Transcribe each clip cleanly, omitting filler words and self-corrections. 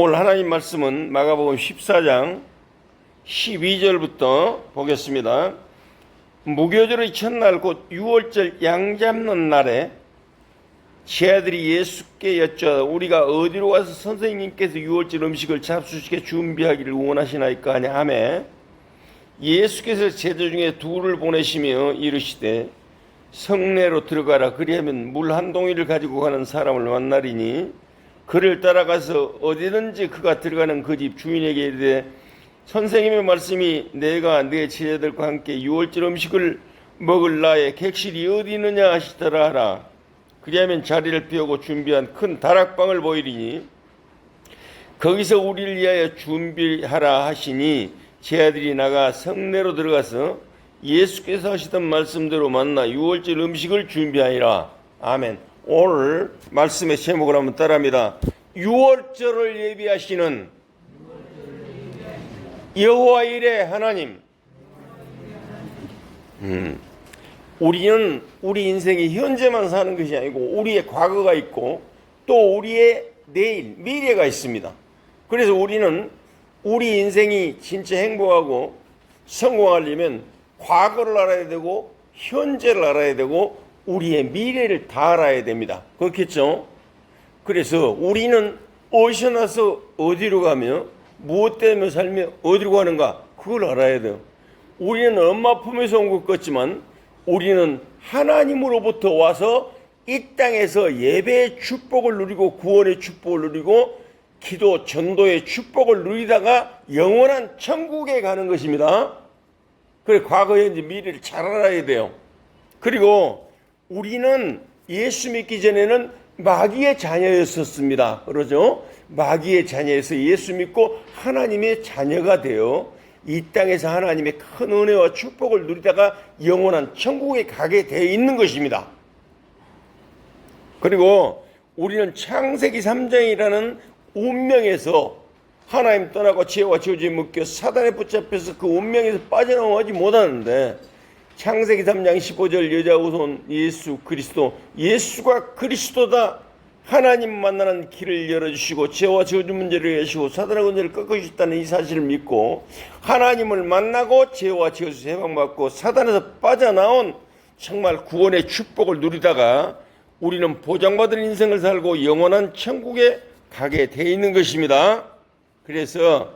오늘 하나님 말씀은 마가복음 14장 12절부터 보겠습니다. 무교절의 첫날 곧 유월절 양 잡는 날에 제자들이 예수께 여쭤 우리가 어디로 가서 선생님께서 유월절 음식을 잡수시게 준비하기를 원하시나이까 하냐 하매 예수께서 제자 중에 둘을 보내시며 이르시되 성내로 들어가라. 그리하면 물 한 동이를 가지고 가는 사람을 만나리니 그를 따라가서 어디든지 그가 들어가는 그 집 주인에게 이르되 선생님의 말씀이 내가 내 제자들과 함께 유월절 음식을 먹을 나의 객실이 어디 있느냐 하시더라 하라. 그리하면 자리를 비우고 준비한 큰 다락방을 보이리니 거기서 우리를 위하여 준비하라 하시니 제자들이 나가 성내로 들어가서 예수께서 하시던 말씀대로 만나 유월절 음식을 준비하니라. 아멘. 오늘 말씀의 제목을 한번 따라합니다. 유월절을 예비하시는 여호와 일의 하나님. 우리는 우리 인생이 현재만 사는 것이 아니고 우리의 과거가 있고 또 우리의 내일, 미래가 있습니다. 그래서 우리는 우리 인생이 진짜 행복하고 성공하려면 과거를 알아야 되고 현재를 알아야 되고 우리의 미래를 다 알아야 됩니다. 그렇겠죠? 그래서 우리는 어디서 나서 어디로 가며 무엇 때문에 살며 어디로 가는가 그걸 알아야 돼요. 우리는 엄마 품에서 온 것 같지만 우리는 하나님으로부터 와서 이 땅에서 예배의 축복을 누리고 구원의 축복을 누리고 기도 전도의 축복을 누리다가 영원한 천국에 가는 것입니다. 그래 과거 현재 미래를 잘 알아야 돼요. 그리고 우리는 예수 믿기 전에는 마귀의 자녀였었습니다. 그러죠? 마귀의 자녀에서 예수 믿고 하나님의 자녀가 되어 이 땅에서 하나님의 큰 은혜와 축복을 누리다가 영원한 천국에 가게 되어 있는 것입니다. 그리고 우리는 창세기 3장이라는 운명에서 하나님 떠나고 죄와 저주에 묶여 사단에 붙잡혀서 그 운명에서 빠져나오지 못하는데 창세기 3장 15절 여자 후손 예수 그리스도, 예수가 그리스도다. 하나님 만나는 길을 열어주시고 죄와 저주 문제를 해주시고 사단의 권세를 꺾어주셨다는 이 사실을 믿고 하나님을 만나고 죄와 저주에서 해방받고 사단에서 빠져나온 정말 구원의 축복을 누리다가 우리는 보장받은 인생을 살고 영원한 천국에 가게 돼 있는 것입니다. 그래서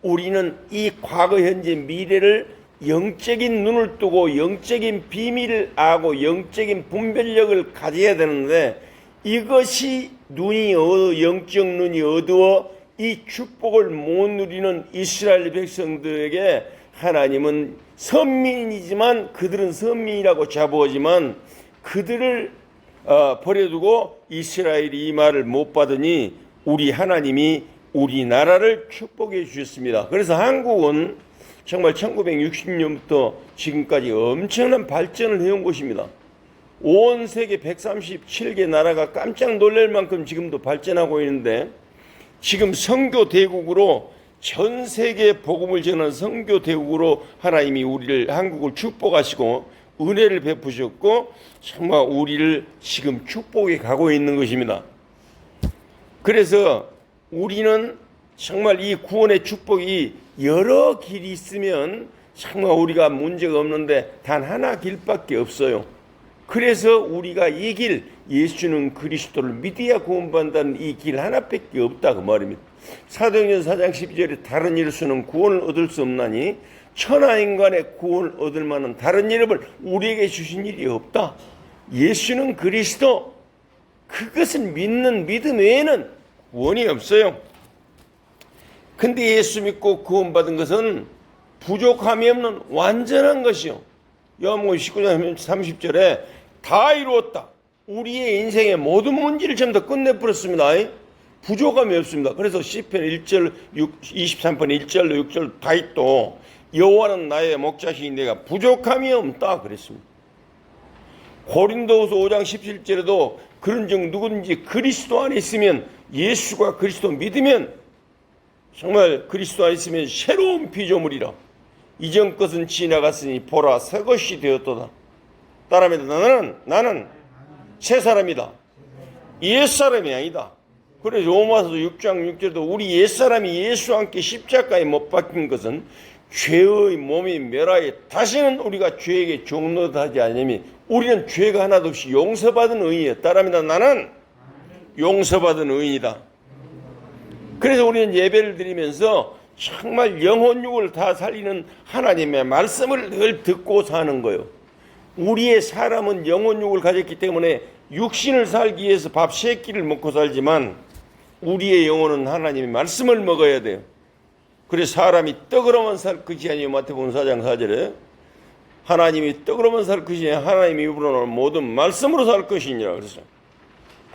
우리는 이 과거, 현재, 미래를 영적인 눈을 뜨고 영적인 비밀을 알고 영적인 분별력을 가져야 되는데 이것이 영적 눈이 어두워 이 축복을 못 누리는 이스라엘 백성들에게 하나님은 선민이지만 그들은 선민이라고 자부하지만 그들을 버려두고 이스라엘이 이 말을 못 받으니 우리 하나님이 우리나라를 축복해 주셨습니다. 그래서 한국은 정말 1960년부터 지금까지 엄청난 발전을 해온 곳입니다. 온 세계 137개 나라가 깜짝 놀랄 만큼 지금도 발전하고 있는데 지금 선교 대국으로 전 세계에 복음을 전하는 선교 대국으로 하나님이 우리를 한국을 축복하시고 은혜를 베푸셨고 정말 우리를 지금 축복해 가고 있는 것입니다. 그래서 우리는 정말 이 구원의 축복이 여러 길이 있으면 정말 우리가 문제가 없는데 단 하나 길밖에 없어요. 그래서 우리가 이 길, 예수는 그리스도를 믿어야 구원받는다는 이 길 하나밖에 없다 그 말입니다. 사도행전 4장 12절에 다른 이로서는 구원을 얻을 수 없나니 천하인간의 구원을 얻을 만한 다른 이름을 우리에게 주신 일이 없다. 예수는 그리스도, 그것을 믿는 믿음 외에는 구원이 없어요. 근데 예수 믿고 구원받은 것은 부족함이 없는 완전한 것이요. 요한복음 19장 30절에 다 이루었다. 우리의 인생의 모든 문제를 전부 다 끝내버렸습니다. 부족함이 없습니다. 그래서 시편 1절 23편 1절로 6절 다윗도 여호와는 나의 목자시니 내가 부족함이 없다 그랬습니다. 고린도후서 5장 17절에도 그런즉 누구든지 그리스도 안에 있으면 예수가 그리스도 믿으면 정말 그리스도 안에 있으면 새로운 피조물이라. 이전 것은 지나갔으니 보라 새 것이 되었도다. 따라합니다. 나는 새 사람이다. 옛 사람이 아니다. 그래서 로마서 6장 6절도 우리 옛사람이 예수와 함께 십자가에 못 박힌 것은 죄의 몸이 멸하여 다시는 우리가 죄에게 종노하지 않으니 우리는 죄가 하나도 없이 용서받은 의인이에요. 따라합니다. 나는 용서받은 의인이다. 그래서 우리는 예배를 드리면서 정말 영혼육을 다 살리는 하나님의 말씀을 늘 듣고 사는 거예요. 우리의 사람은 영혼육을 가졌기 때문에 육신을 살기 위해서 밥 3끼를 먹고 살지만 우리의 영혼은 하나님의 말씀을 먹어야 돼요. 그래서 사람이 떡으로만 살 것이 아니요 마태복음 4장 4절에 하나님이 떡으로만 살 것이 아니라 하나님이 입으로 나오는 모든 말씀으로 살 것이니라. 그래서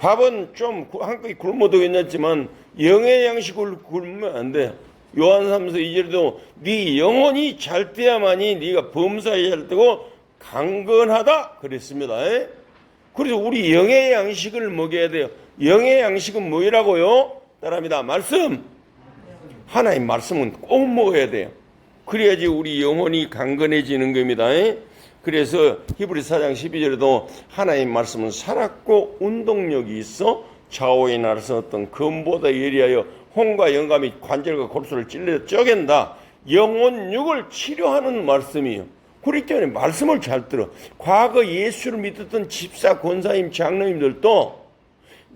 밥은 좀 한 끼 굶어도 괜찮지만 영의 양식을 굶으면 안 돼. 요한 3서 2절에도 네 영혼이 잘 때야만이 네가 범사에 잘 때고 강건하다 그랬습니다. 그래서 우리 영의 양식을 먹여야 돼요. 영의 양식은 뭐라고요? 따라합니다. 말씀. 하나님 말씀은 꼭 먹어야 돼요. 그래야지 우리 영혼이 강건해지는 겁니다. 그래서 히브리서 4장 12절에도 하나님 말씀은 살았고 운동력이 있어 좌우에 날아서 어떤 검보다 예리하여 혼과 영감 및 관절과 골수를 찔러 쪼갠다. 영혼육을 치료하는 말씀이에요. 그렇기 때문에 말씀을 잘 들어. 과거 예수를 믿었던 집사, 권사님, 장로님들도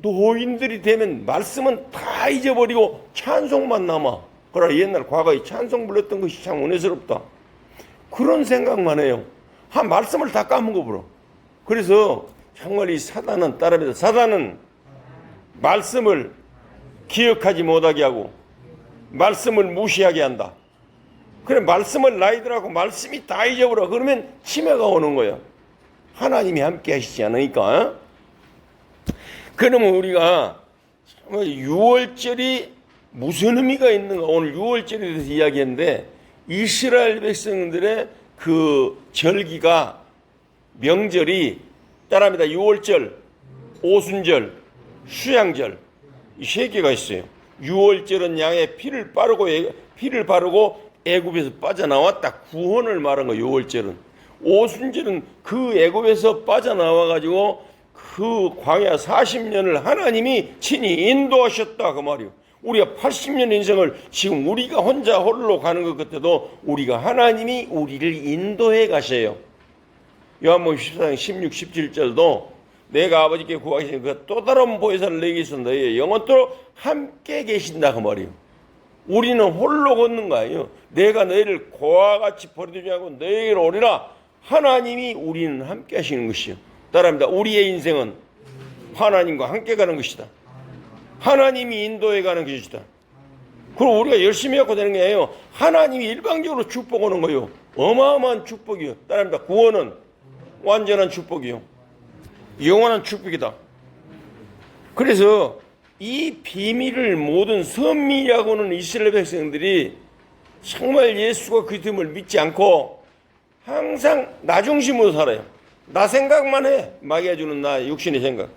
노인들이 되면 말씀은 다 잊어버리고 찬송만 남아. 그러나 옛날 과거에 찬송 불렀던 것이 참 은혜스럽다. 그런 생각만 해요. 한 말씀을 다 까먹어버려. 그래서 정말 이 사단은 따라합니다. 사단은 말씀을 기억하지 못하게 하고 말씀을 무시하게 한다. 그래 말씀을 나이들하고 말씀이 다 잊어버려. 그러면 치매가 오는 거야. 하나님이 함께 하시지 않으니까. 그러면 우리가 6월절이 무슨 의미가 있는가? 오늘 6월절에 대해서 이야기했는데 이스라엘 백성들의 그 절기가 명절이 따라합니다. 6월절, 오순절, 수양절 이 3개가 있어요. 6월절은 양의 피를 바르고 애굽에서 빠져나왔다. 구원을 말한 거예요. 6월절은. 오순절은 그 애굽에서 빠져나와가지고 그 광야 40년을 하나님이 친히 인도하셨다 그 말이에요. 우리가 80년 인생을 지금 우리가 혼자 홀로 가는 것 같아도 우리가 하나님이 우리를 인도해 가셔요. 요한복음 14장 16, 17절도 내가 아버지께 구하신 그 또 다른 보혜사를 내게 있어 너희의 영원토록 함께 계신다 그 말이에요. 우리는 홀로 걷는 거 아니에요. 내가 너희를 고와 같이 버려두지 않고 너희에게로 오리라. 하나님이 우리는 함께 하시는 것이요. 따라합니다. 우리의 인생은 하나님과 함께 가는 것이다. 하나님이 인도해 가는 것이다. 그리고 우리가 열심히 갖고 되는 게 아니에요. 하나님이 일방적으로 축복 오는 거예요. 어마어마한 축복이요. 따라합니다. 구원은 완전한 축복이요. 영원한 축복이다. 그래서 이 비밀을 모든 선미라고는 이스라엘 백성들이 정말 예수가 그리스도임을 믿지 않고 항상 나 중심으로 살아요. 나 생각만 해. 마귀가 주는 나 육신의 생각.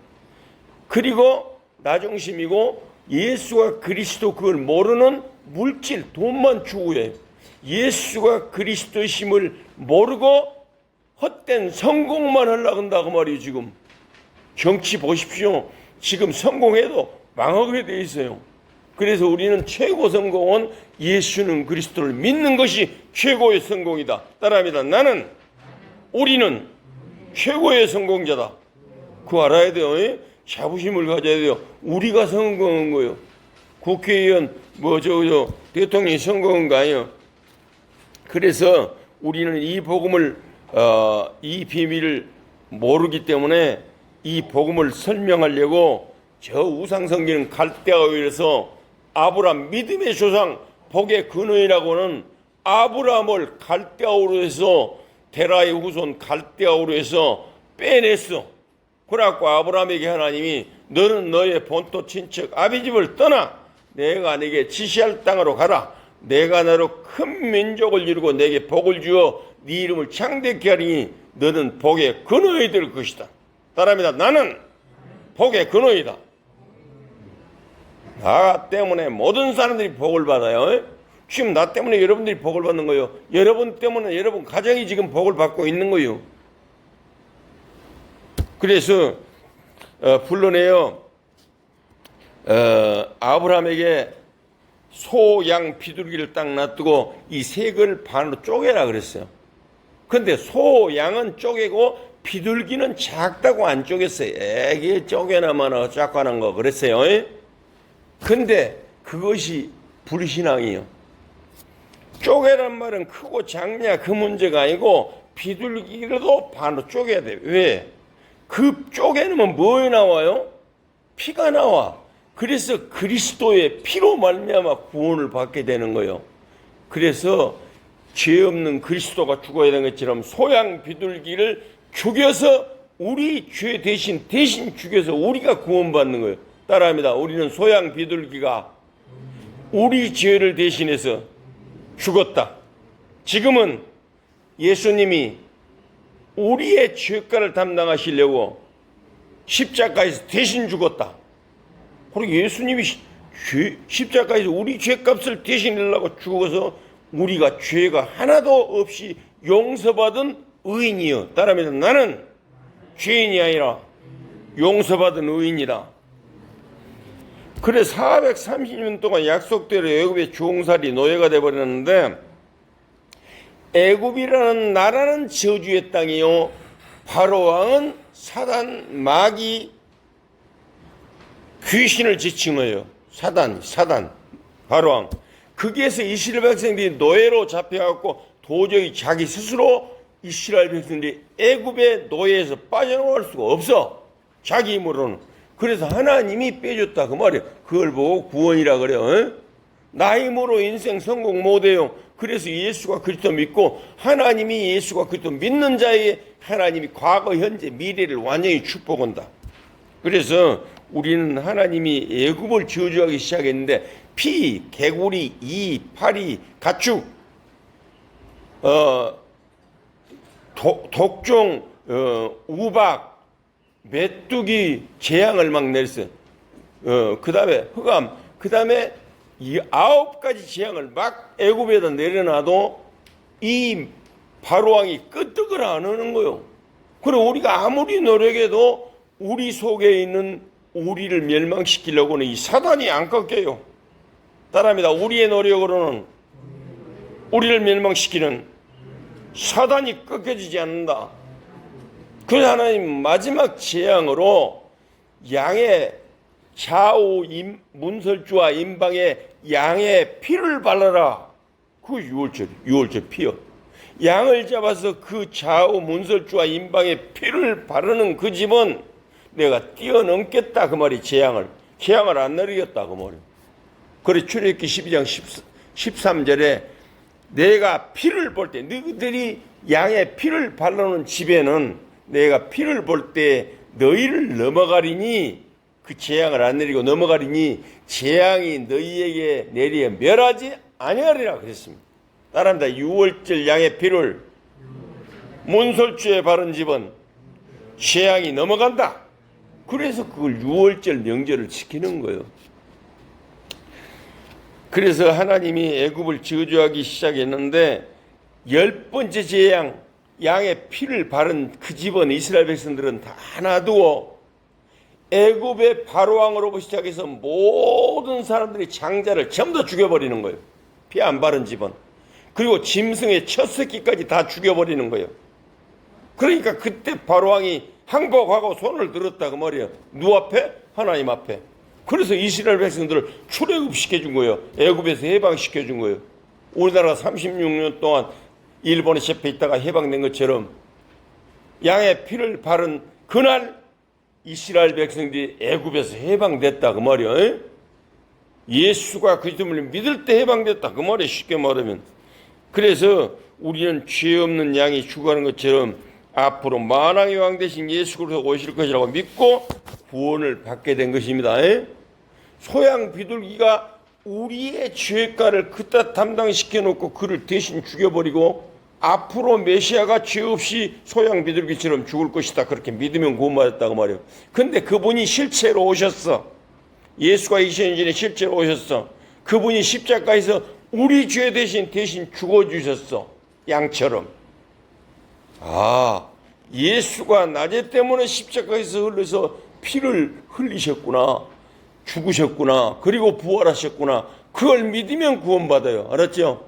그리고 나 중심이고 예수가 그리스도 그걸 모르는 물질 돈만 추구해요. 예수가 그리스도심을 모르고 헛된 성공만 하려고 한다고 말이에요. 지금 정치 보십시오. 지금 성공해도 망하게 돼 있어요. 그래서 우리는 최고 성공은 예수는 그리스도를 믿는 것이 최고의 성공이다. 따라합니다. 우리는 최고의 성공자다. 그거 알아야 돼요. 자부심을 가져야 돼요. 우리가 성공한 거예요. 국회의원, 대통령이 성공한 거 아니에요. 그래서 우리는 이 복음을, 이 비밀을 모르기 때문에 이 복음을 설명하려고 저 우상성기는 갈대아우에서 아브라함 믿음의 조상 복의 근원이라고는 아브라함을 갈대아우로 해서 데라의 후손 갈대아우로 해서 빼냈어. 그래갖고 아브라함에게 하나님이 너는 너의 본토 친척 아비집을 떠나 내가 네게 지시할 땅으로 가라. 내가 너로 큰 민족을 이루고 내게 복을 주어 네 이름을 창대케 하리니 너는 복의 근원이 될 것이다. 따라합니다. 나는 복의 근원이다. 나 때문에 모든 사람들이 복을 받아요. 지금 나 때문에 여러분들이 복을 받는 거예요. 여러분 때문에 여러분 가정이 지금 복을 받고 있는 거예요. 그래서 불러내요. 아브라함에게 소, 양, 비둘기를 딱 놔두고 이 색을 반으로 쪼개라 그랬어요. 근데 소, 양은 쪼개고 비둘기는 작다고 안 쪼갰어요. 애기 쪼개나마나 작가는 거 그랬어요. 근데 그것이 불신앙이에요. 쪼개란 말은 크고 작냐 그 문제가 아니고 비둘기라도 반으로 쪼개야 돼요. 왜? 그 쪼개놓으면 뭐 나와요? 피가 나와. 그래서 그리스도의 피로 말미암아 구원을 받게 되는 거예요. 그래서 죄 없는 그리스도가 죽어야 되는 것처럼 소양 비둘기를 죽여서 우리 죄 대신 죽여서 우리가 구원받는 거예요. 따라합니다. 우리는 소양 비둘기가 우리 죄를 대신해서 죽었다. 지금은 예수님이 우리의 죄가를 담당하시려고 십자가에서 대신 죽었다. 그리고 예수님이 십자가에서 우리 죄값을 대신하려고 죽어서 우리가 죄가 하나도 없이 용서받은 의인이요. 따라합니다. 나는 죄인이 아니라 용서받은 의인이다. 그래 430년 동안 약속대로 애굽의 종살이 노예가 되어버렸는데 애굽이라는 나라는 저주의 땅이요. 바로왕은 사단, 마귀, 귀신을 지칭해요. 사단, 바로왕. 거기에서 이스라엘 백성들이 노예로 잡혀갖고 도저히 자기 스스로 이스라엘 백성들이 애굽의 노예에서 빠져나갈 수가 없어. 자기 힘으로는. 그래서 하나님이 빼줬다 그 말이에요. 그걸 보고 구원이라 그래요. 나 힘으로 인생 성공 못해요. 그래서 예수가 그리스도 믿고 하나님이 예수가 그리스도 믿는 자에게 하나님이 과거, 현재, 미래를 완전히 축복한다. 그래서 우리는 하나님이 애굽을 저주하기 시작했는데 피, 개구리, 이, 파리, 가축, 독종, 우박, 메뚜기 재앙을 막 내렸어요. 그 다음에 흑암, 그 다음에 이 9가지 재앙을 막 애굽에다 내려놔도 이 바로왕이 끄떡을 안 하는 거요. 그리고 우리가 아무리 노력해도 우리 속에 있는 우리를 멸망시키려고는 이 사단이 안 꺾여요. 따라합니다. 우리의 노력으로는 우리를 멸망시키는 사단이 꺾여지지 않는다. 그래서 하나님 마지막 재앙으로 양의 좌우 문설주와 임방에 양의 피를 발라라. 그 6월절 피요. 양을 잡아서 그 좌우 문설주와 임방에 피를 바르는 그 집은 내가 뛰어넘겠다 그 말이 재앙을 안 내리겠다 그 말이. 그래 출애굽기 12장 13절에 내가 피를 볼 때 너희들이 양의 피를 바르는 집에는 내가 피를 볼 때 너희를 넘어가리니 그 재앙을 안 내리고 넘어가리니 재앙이 너희에게 내리에 멸하지 아니하리라 그랬습니다. 따라합니다. 6월절 양의 피를 문설주에 바른 집은 재앙이 넘어간다. 그래서 그걸 6월절 명절을 지키는 거예요. 그래서 하나님이 애굽을 저주하기 시작했는데 10번째 재앙 양의 피를 바른 그 집은 이스라엘 백성들은 다 놔두어 애굽의 바로왕으로부터 시작해서 모든 사람들이 장자를 전부 다 죽여버리는 거예요. 피 안 바른 집은. 그리고 짐승의 첫 새끼까지 다 죽여버리는 거예요. 그러니까 그때 바로왕이 항복하고 손을 들었다 그 말이에요. 누 앞에? 하나님 앞에. 그래서 이스라엘 백성들을 출애굽시켜준 거예요. 애굽에서 해방시켜준 거예요. 우리나라가 36년 동안 일본에 잡혀 있다가 해방된 것처럼 양의 피를 바른 그날 이스라엘 백성들이 애굽에서 해방됐다 그 말이에요. 예수가 그리스도를 믿을 때 해방됐다 그 말이에요. 쉽게 말하면. 그래서 우리는 죄 없는 양이 죽어가는 것처럼 앞으로 만왕의 왕 되신 예수 그리스도가 오실 것이라고 믿고 구원을 받게 된 것입니다. 소양 비둘기가 우리의 죄가를 그따 담당시켜 놓고 그를 대신 죽여버리고 앞으로 메시아가 죄 없이 소양 비둘기처럼 죽을 것이다. 그렇게 믿으면 구원받았다고 말이에요. 근데 그분이 실체로 오셨어. 예수가 2000년 전에 실제로 오셨어. 그분이 십자가에서 우리 죄 대신 죽어주셨어. 양처럼. 아, 예수가 나제 때문에 십자가에서 흘려서 피를 흘리셨구나. 죽으셨구나. 그리고 부활하셨구나. 그걸 믿으면 구원받아요. 알았죠?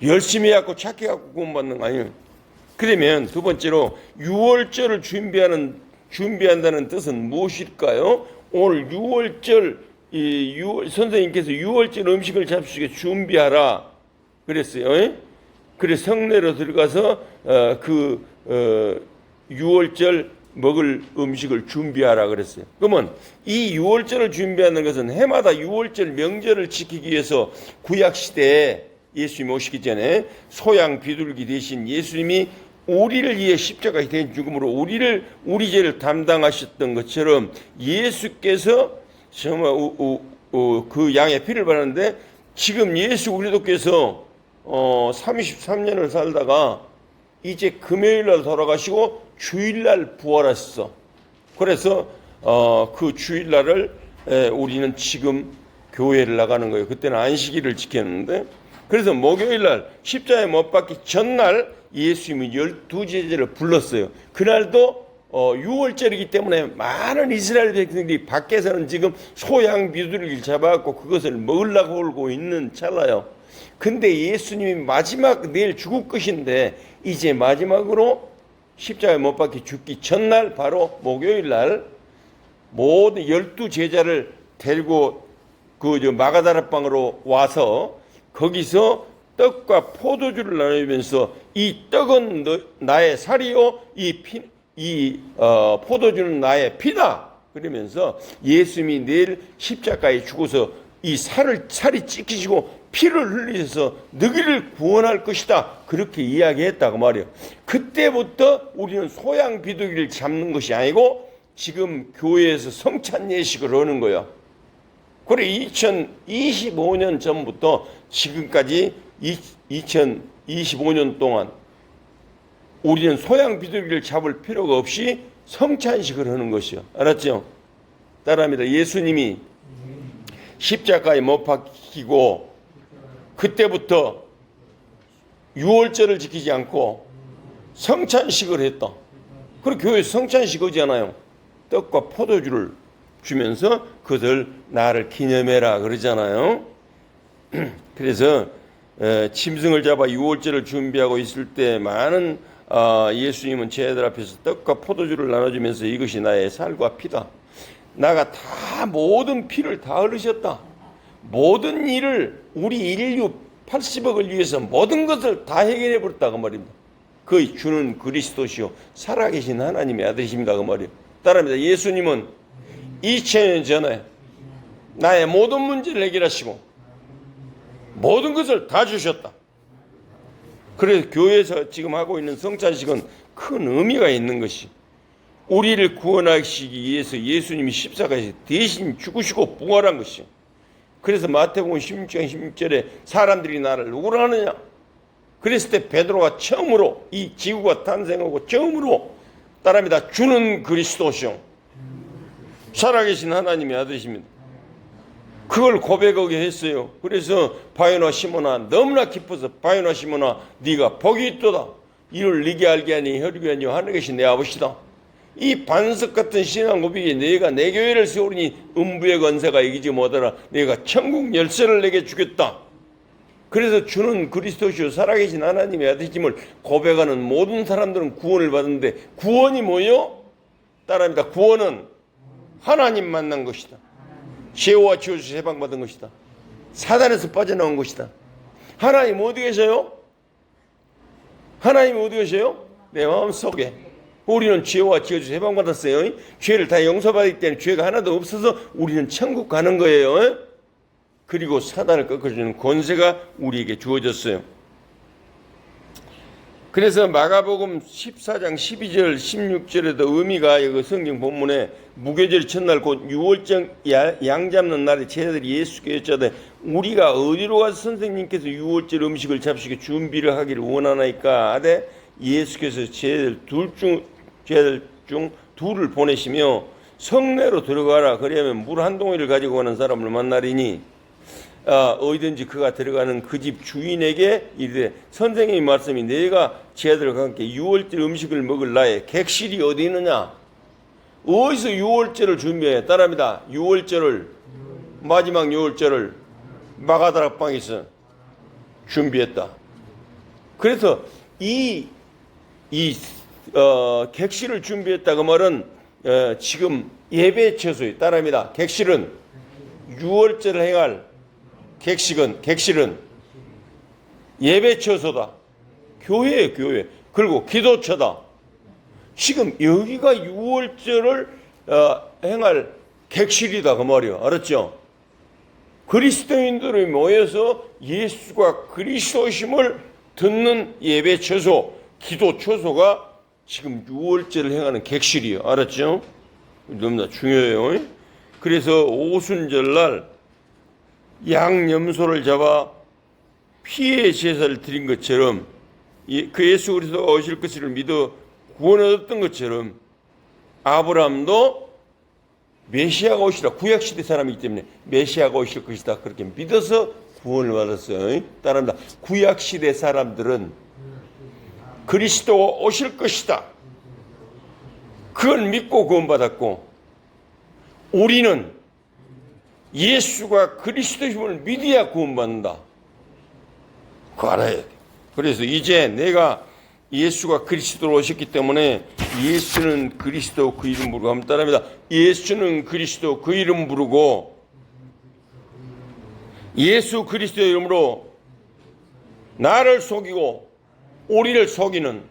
열심히 해갖고 착해갖고 구원받는 거 아니에요. 그러면 두 번째로 유월절을 준비한다는 뜻은 무엇일까요? 오늘 유월절 선생님께서 유월절 음식을 잡수시게 준비하라 그랬어요. 그래 성내로 들어가서 유월절 먹을 음식을 준비하라 그랬어요. 그러면 이 유월절을 준비하는 것은 해마다 유월절 명절을 지키기 위해서 구약 시대에 예수님이 오시기 전에 소양 비둘기 대신 예수님이 우리를 위해 십자가에 대한 죽음으로 우리 죄를 담당하셨던 것처럼 예수께서 정말 그 양의 피를 바르는데 지금 예수 그리스도께서 33년을 살다가 이제 금요일날 돌아가시고 주일날 부활하셨어. 그래서 그 주일날을 우리는 지금 교회를 나가는 거예요. 그때는 안식일을 지켰는데 그래서 목요일날 십자가에 못 박기 전날 예수님이 12제자를 불렀어요. 그날도 유월절이기 때문에 많은 이스라엘 백성들이 밖에서는 지금 소양 비둘기를 잡아갖고 그것을 먹으려고 오고 있는 찰나요. 근데 예수님이 마지막 내일 죽을 것인데 이제 마지막으로 십자가에 못 박히 죽기 전날 바로 목요일날 모든 12제자를 데리고 마가다락방으로 와서 거기서 떡과 포도주를 나누면서 이 떡은 나의 살이요 포도주는 나의 피다 그러면서 예수님이 내일 십자가에 죽어서 이 살이 찢기시고 피를 흘리셔서 너희를 구원할 것이다 그렇게 이야기했다고 말이에요. 그때부터 우리는 소양 비둘기를 잡는 것이 아니고 지금 교회에서 성찬 예식을 하는 거예요. 그래 2025년 전부터 지금까지 2025년 동안 우리는 소양 비둘기를 잡을 필요가 없이 성찬식을 하는 것이요. 알았죠? 따라합니다. 예수님이 십자가에 못 박히고 그때부터 유월절을 지키지 않고 성찬식을 했다. 그리고 교회에서 성찬식 하지 않아요. 떡과 포도주를 주면서 그들 나를 기념해라 그러잖아요. 그래서 짐승을 잡아 유월절을 준비하고 있을 때 많은 예수님은 제자들 앞에서 떡과 포도주를 나눠주면서 이것이 나의 살과 피다. 나가 다 모든 피를 다 흘리셨다. 모든 일을 우리 인류 80억을 위해서 모든 것을 다 해결해 버렸다고 말입니다. 그 주는 그리스도시요 살아계신 하나님의 아들이십니다 그 말이에요. 따라합니다. 예수님은 2000년 전에 나의 모든 문제를 해결하시고 모든 것을 다 주셨다. 그래서 교회에서 지금 하고 있는 성찬식은 큰 의미가 있는 것이 우리를 구원하시기 위해서 예수님이 십자가에서 대신 죽으시고 부활한 것이요. 그래서 마태복음 16장 16절에 사람들이 나를 누구로 하느냐? 그랬을 때 베드로가 처음으로 이 지구가 탄생하고 처음으로 따라합니다. 주는 그리스도시요 살아계신 하나님의 아들이십니다. 그걸 고백하게 했어요. 그래서 바요나 시몬아 너무나 기뻐서 바요나 시몬아 네가 복이 있도다. 이를 네게 알게 하니 혈육이 아니요 하늘에 계신 내 아버지다. 이 반석 같은 신앙 고백이 내가 내 교회를 세우니 음부의 권세가 이기지 못하라. 내가 천국 열쇠를 내게 주겠다. 그래서 주는 그리스도시요 살아계신 하나님의 아들임을 고백하는 모든 사람들은 구원을 받는데 구원이 뭐요? 따라합니다. 구원은 하나님 만난 것이다. 죄와 지옥에서 해방받은 것이다. 사단에서 빠져나온 것이다. 하나님 어디 계세요? 하나님 어디 계세요? 내 마음속에. 우리는 죄와 지옥에서 해방받았어요. 죄를 다 용서받기 때문에 죄가 하나도 없어서 우리는 천국 가는 거예요. 그리고 사단을 꺾어주는 권세가 우리에게 주어졌어요. 그래서 마가복음 14장 12절 16절에도 의미가 이거 성경 본문에 무교절 첫날 곧 유월절 양 잡는 날에 제자들이 예수께 여쭤되 우리가 어디로 가서 선생님께서 유월절 음식을 잡수게 준비를 하기를 원하나이까 하되 예수께서 제자들 중 둘을 보내시며 성내로 들어가라. 그러면 물 한 동이를 가지고 가는 사람을 만나리니 어디든지 그가 들어가는 그 집 주인에게 이르되 선생님의 말씀이 내가 제자들과 함께 유월절 음식을 먹을 나의 객실이 어디 있느냐? 어디서 유월절을 준비해? 따라합니다. 유월절을, 마지막 유월절을 마가다락방에서 준비했다. 그래서 객실을 준비했다. 그 말은 지금 예배 처소에 따라합니다. 객실은 유월절을 행할 객실은 예배 처소다. 교회예요, 교회. 그리고 기도처다. 지금 여기가 유월절을 행할 객실이다. 그 말이요. 알았죠? 그리스도인들이 모여서 예수가 그리스도심을 듣는 예배 처소, 기도 처소가 지금 유월절을 행하는 객실이에요. 알았죠? 너무나 중요해요. 그래서 오순절날 양염소를 잡아 피의 제사를 드린 것처럼 그 예수 그리스도가 오실 것을 믿어 구원을 얻었던 것처럼 아브라함도 메시아가 오시라, 구약시대 사람이기 때문에 메시아가 오실 것이다 그렇게 믿어서 구원을 받았어요. 따라합니다. 구약시대 사람들은 그리스도가 오실 것이다 그걸 믿고 구원받았고, 우리는 예수가 그리스도심을 믿어야 구원받는다. 그거 알아야 돼. 그래서 이제 내가 예수가 그리스도로 오셨기 때문에 예수는 그리스도 그 이름 부르고 하면 따라합니다. 예수는 그리스도 그 이름 부르고 예수 그리스도 이름으로 나를 속이고 우리를 속이는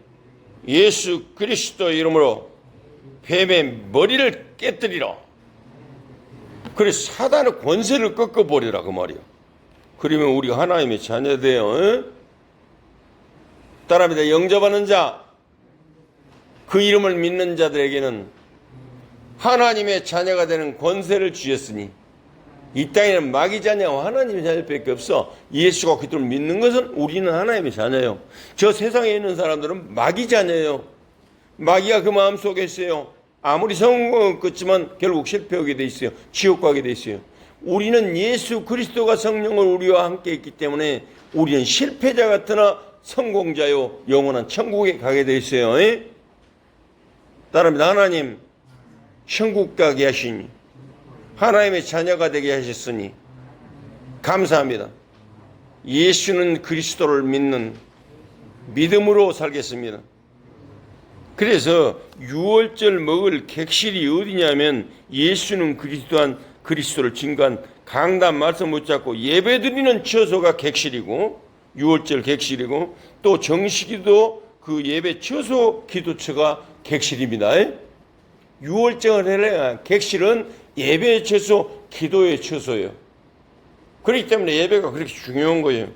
예수 그리스도 이름으로 뱀의 머리를 깨뜨리라. 그래서 사단의 권세를 꺾어버리라 그 말이야. 그러면 우리가 하나님의 자녀돼요. 따라합니다. 영접하는 자, 그 이름을 믿는 자들에게는 하나님의 자녀가 되는 권세를 주셨으니 이 땅에는 마귀 자녀와 하나님의 자녀밖에 없어. 예수가 그들을 믿는 것은 우리는 하나님의 자녀예요. 저 세상에 있는 사람들은 마귀 자녀예요. 마귀가 그 마음속에 있어요. 아무리 성공을 걷지만 결국 실패하게 돼 있어요. 지옥 가게 돼 있어요. 우리는 예수 그리스도가 성령을 우리와 함께 있기 때문에 우리는 실패자 같으나 성공자요 영원한 천국에 가게 돼 있어요. 따라합니다. 하나님 천국 가게 하시니 하나님의 자녀가 되게 하셨으니 감사합니다. 예수는 그리스도를 믿는 믿음으로 살겠습니다. 그래서 유월절 먹을 객실이 어디냐면 예수는 그리스도를 증거한 강단 말씀 붙잡고 예배드리는 처소가 객실이고 유월절 객실이고 또 정식기도 그 예배 처소 기도처가 객실입니다. 유월절을 해야 객실은 예배의 처소, 기도의 처소예요. 그렇기 때문에 예배가 그렇게 중요한 거예요.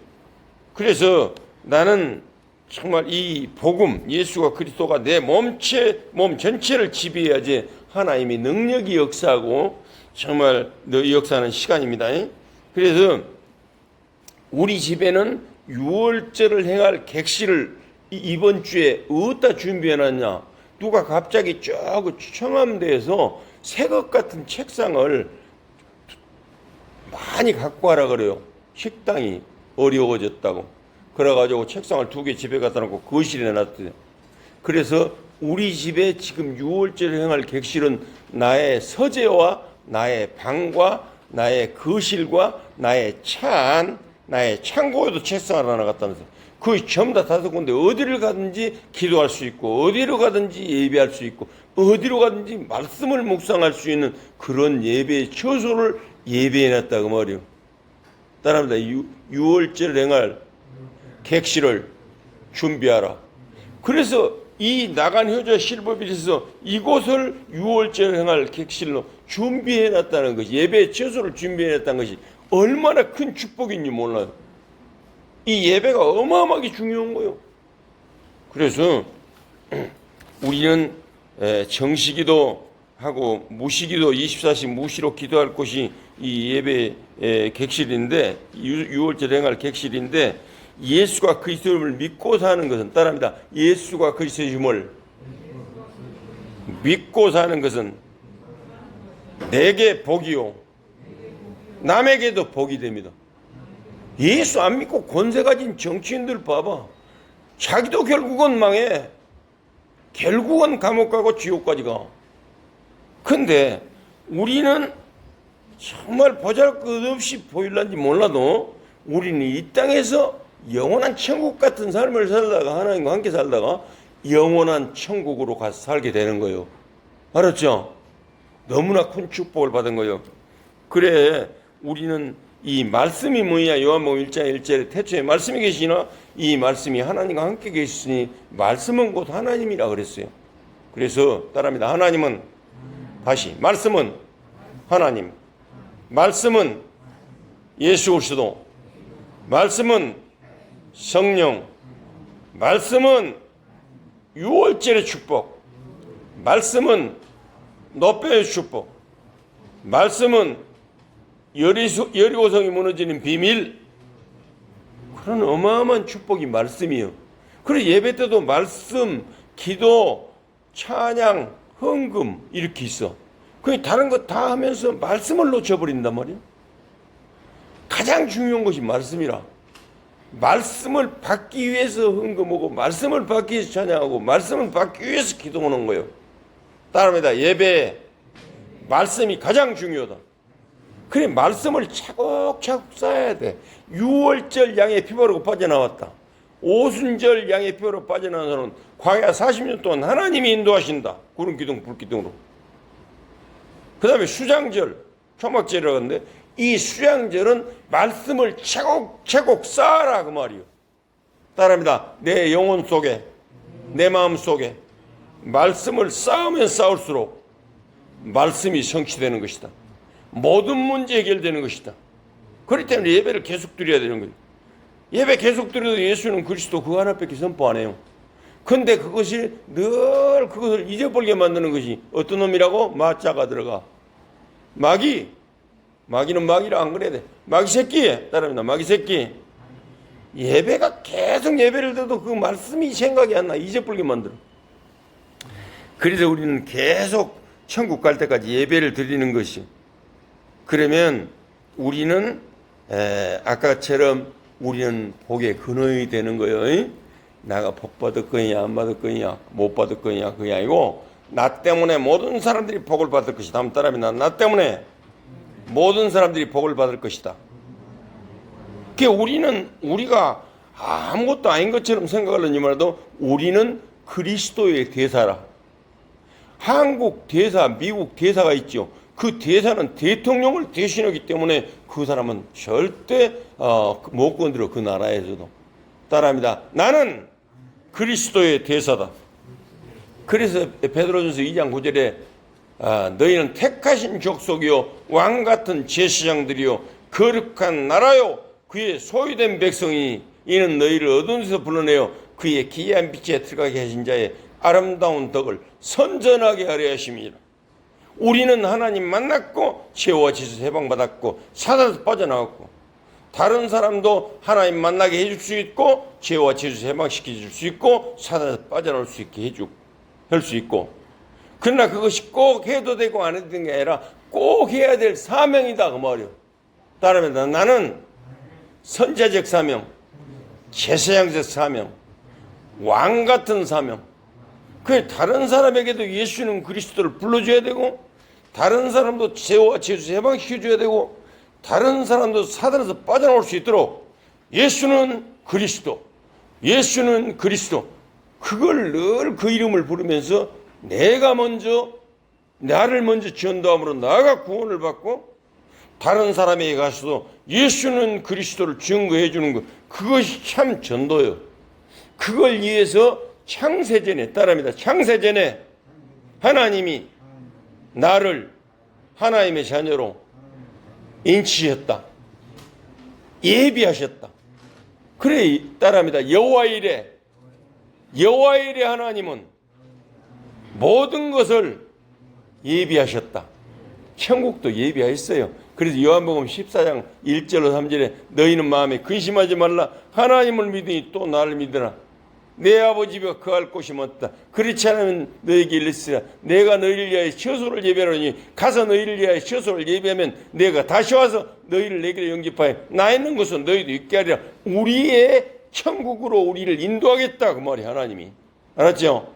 그래서 나는 정말 이 복음, 예수가 그리스도가 내 몸 전체를 지배해야지 하나님의 능력이 역사하고 정말 역사하는 시간입니다. 그래서 우리 집에는 유월절을 행할 객실을 이번 주에 어디다 준비해놨냐. 누가 갑자기 저 청암대에서 새것 같은 책상을 많이 갖고 와라 그래요. 식당이 어려워졌다고. 그래가지고 책상을 2개 집에 갖다 놓고 거실에 놨대요. 그래서 우리 집에 지금 유월절을 행할 객실은 나의 서재와 나의 방과 나의 거실과 나의 나의 창고에도 책상을 하나 갖다 놨어요. 그 전부 다 5군데 어디를 가든지 기도할 수 있고 어디로 가든지 예배할 수 있고 어디로 가든지 말씀을 묵상할 수 있는 그런 예배의 처소를 예배해놨다 그 말이에요. 따라합니다. 유월절 행할 객실을 준비하라. 그래서 이 나간 효자 실버빌에서 이곳을 유월절 행할 객실로 준비해놨다는 것이, 예배의 처소를 준비해놨다는 것이 얼마나 큰 축복인지 몰라요. 이 예배가 어마어마하게 중요한 거예요. 그래서 우리는 정시기도 하고 무시기도 24시 무시로 기도할 곳이 이 예배 객실인데 유월절 행할 객실인데 예수가 그리스도를 믿고 사는 것은 따라합니다. 예수가 그리스도임을 믿고 사는 것은 내게 복이요 남에게도 복이 됩니다. 예수 안 믿고 권세 가진 정치인들 봐봐. 자기도 결국은 망해. 결국은 감옥 가고 지옥까지 가. 근데 우리는 정말 보잘것없이 보일란지 몰라도 우리는 이 땅에서 영원한 천국 같은 삶을 살다가 하나님과 함께 살다가 영원한 천국으로 가서 살게 되는 거예요. 알았죠? 너무나 큰 축복을 받은 거예요. 그래 우리는 이 말씀이 뭐냐, 요한복음 1장 1절에 태초에 말씀이 계시나 이 말씀이 하나님과 함께 계시니 말씀은 곧 하나님이라 그랬어요. 그래서 따라합니다. 하나님은, 다시 말씀은 하나님, 말씀은 예수 그리스도, 말씀은 성령, 말씀은 유월절의 축복, 말씀은 노뼈의 축복, 말씀은 여리고성이 무너지는 비밀. 그런 어마어마한 축복이 말씀이요. 그리고 예배 때도 말씀, 기도, 찬양, 헌금 이렇게 있어. 그 다른 거 다 하면서 말씀을 놓쳐버린단 말이야. 가장 중요한 것이 말씀이라. 말씀을 받기 위해서 헌금하고 말씀을 받기 위해서 찬양하고 말씀을 받기 위해서 기도하는 거예요. 따라합니다. 예배 말씀이 가장 중요하다. 그래 말씀을 차곡차곡 쌓아야 돼. 6월절 양의 피바르고 빠져나왔다. 오순절 양의 피바르고 빠져나온 사람은 광야 40년 동안 하나님이 인도하신다. 구름 기둥 불 기둥으로. 그 다음에 수장절 초막절이라고 하는데 이 수장절은 말씀을 차곡차곡 쌓아라 그 말이요. 따라합니다. 내 영혼 속에 내 마음 속에 말씀을 쌓으면 쌓을수록 말씀이 성취되는 것이다. 모든 문제 해결되는 것이다. 그렇기 때문에 예배를 계속 드려야 되는 거예요. 예배 계속 드려도 예수는 그리스도 그 하나밖에 선포 안 해요. 근데 그것이 늘 그것을 잊어버리게 만드는 것이 어떤 놈이라고? 마자가 들어가. 마귀는 마귀라 안 그래야 돼. 마귀 새끼 따라합니다. 마귀 새끼. 예배가 계속 예배를 드려도 그 말씀이 생각이 안 나. 잊어버리게 만들어. 그래서 우리는 계속 천국 갈 때까지 예배를 드리는 것이. 그러면 우리는 아까처럼 우리는 복의 근원이 되는 거예요. 내가 복 받을 거냐 안 받을 거냐 못 받을 거냐 그게 아니고 나 때문에 모든 사람들이 복을 받을 것이다. 다음 따라합니다. 나 때문에 모든 사람들이 복을 받을 것이다. 우리가 아무것도 아닌 것처럼 생각하려니 말도 우리는 그리스도의 대사라. 한국 대사, 미국 대사가 있죠. 그 대사는 대통령을 대신하기 때문에 그 사람은 절대 못 건드려. 그 나라에서도. 따라합니다. 나는 그리스도의 대사다. 그래서 베드로전서 2장 9절에 너희는 택하신 족속이요 왕같은 제사장들이요 거룩한 나라요 그의 소유된 백성이 이는 너희를 어두운 데서 불러내어 그의 기이한 빛에 들어가게 하신 자의 아름다운 덕을 선전하게 하려 하심이라. 우리는 하나님 만났고 죄와 짓에서 해방받았고 사단에서 빠져나왔고 다른 사람도 하나님 만나게 해줄 수 있고 죄와 짓에서 해방시켜줄 수 있고 사단에서 빠져나올 수 있게 할 수 있고 그러나 그것이 꼭 해도 되고 안 해도 되는 게 아니라 꼭 해야 될 사명이다 그 말이요. 따라합니다. 나는 선제적 사명, 제사장적 사명, 왕 같은 사명. 그 다른 사람에게도 예수는 그리스도를 불러줘야 되고 다른 사람도 죄와 죄에서 해방시켜줘야 되고 다른 사람도 사단에서 빠져나올 수 있도록 예수는 그리스도, 예수는 그리스도. 그걸 늘 그 이름을 부르면서 나를 먼저 전도함으로 나가 구원을 받고 다른 사람에게 가서도 예수는 그리스도를 증거해 주는 것. 그것이 참 전도예요. 그걸 위해서 창세전에 따라합니다. 창세전에 하나님이 나를 하나님의 자녀로 인치셨다. 예비하셨다. 그래 따라합니다. 여호와일에 하나님은 모든 것을 예비하셨다. 천국도 예비하였어요. 그래서 요한복음 14장 1절로 3절에 너희는 마음에 근심하지 말라. 하나님을 믿으니 또 나를 믿으라. 내 아버지 집에 거할 곳이 없다. 그렇지 않으면 너에게 일렀으라. 내가 너희를 위하여 처소를 예배하노니 가서 너희를 위하여 처소를 예배하면 내가 다시 와서 너희를 내게로 영접하여 나 있는 곳은 너희도 있게 하리라. 우리의 천국으로 우리를 인도하겠다 그 말이 하나님이. 알았죠?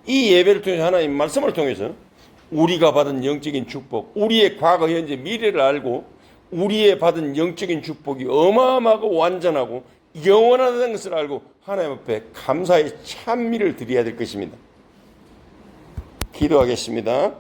이 예배를 통해서 하나님 말씀을 통해서 우리가 받은 영적인 축복, 우리의 과거, 현재, 미래를 알고 우리의 받은 영적인 축복이 어마어마하고 완전하고 영원하다는 것을 알고 하나님 앞에 감사의 찬미를 드려야 될 것입니다. 기도하겠습니다.